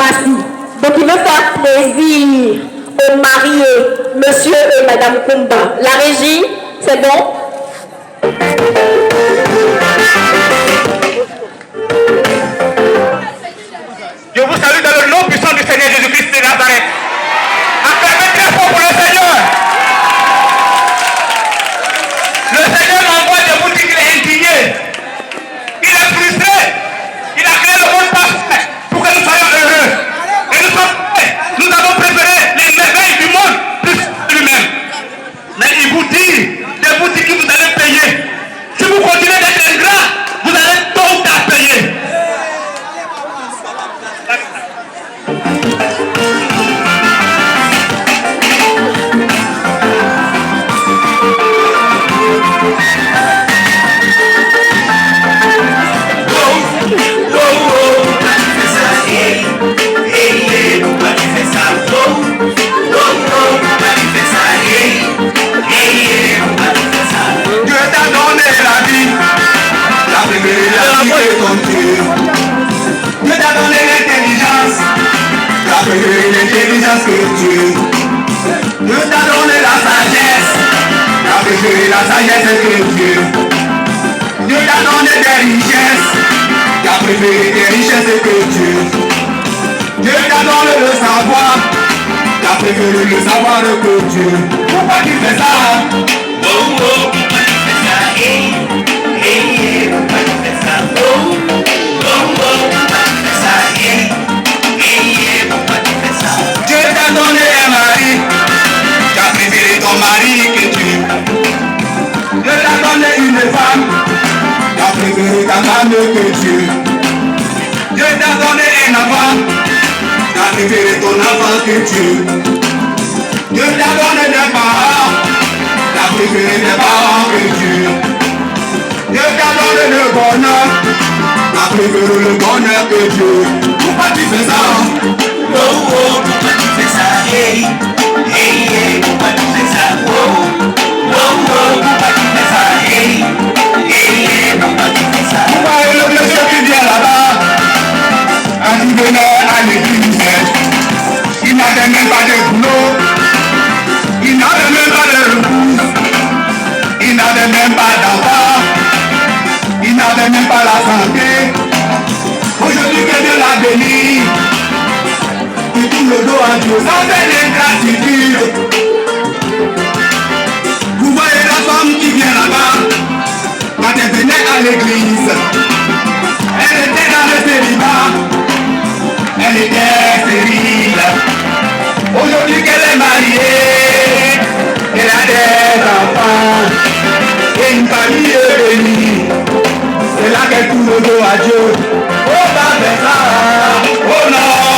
démocratie. Donc il veut faire plaisir aux mariés, monsieur et madame Kumba. La régie, c'est bon? Je vous salue dans le nom puissant du Seigneur Jésus-Christ de Nazareth. Acclamez très fort pour le Seigneur. Le Seigneur m'envoie des boutiques, il est indigné. Il est frustré. Il a créé le monde parfait pour que nous soyons heureux. Et nous avons préféré les merveilles du monde plus que lui-même. Mais il vous dit, des boutiques que vous allez payer. Si vous continuez d'être ingrat, vous allez tôt ou tard payer. Dieu t'a donné l'intelligence, t'as préféré l'intelligence que Dieu. Dieu t'a donné la sagesse, t'as préféré la sagesse que Dieu. Dieu t'a donné des richesses, t'as préféré des richesses que Dieu. Dieu t'a donné le savoir, t'as préféré le savoir que Dieu. Pourquoi tu fais ça? Oh oh, pourquoi tu fais ça? Hey, hey, pourquoi tu fais ça? Oh, oh, pourquoi tu fais ça? Hey, hey, pourquoi tu fais ça? Dieu t'a donné un mari, t'as préféré ton mari que Dieu. Dieu t'a donné une femme, t'as préféré ta femme que Dieu. Dieu t'a donné un enfant, t'as préféré ton enfant que Dieu. Dieu t'a donné des parents, t'as préféré des parents que Dieu. Dieu t'a donné le bonheur, t'as préféré le bonheur que Dieu. Pourquoi tu fais ça? Oh oh, pourquoi tu fais ça? Hey, hey, hey, pourquoi tu fais ça? Oh oh, pourquoi tu fais ça? Hey, hey, hey, pourquoi tu fais ça? Pourquoi le monsieur qui vient là-bas, quand il venait à l'église, il n'avait même pas de boulot, il n'avait même pas de épouse, il n'avait même pas d'enfant, il n'avait même pas la santé. Aujourd'hui que Dieu l'a béni, il tourne le dos à Dieu, ça fait l'ingratitude. Vous voyez la femme qui vient là-bas, quand elle venait à l'église, elle était dans le célibat, elle était stérile. Aujourd'hui qu'elle est mariée, elle a des enfants et une famille bénie. C'est là qu'elle tourne le dos à Dieu. Oh, bah, ça. Oh non.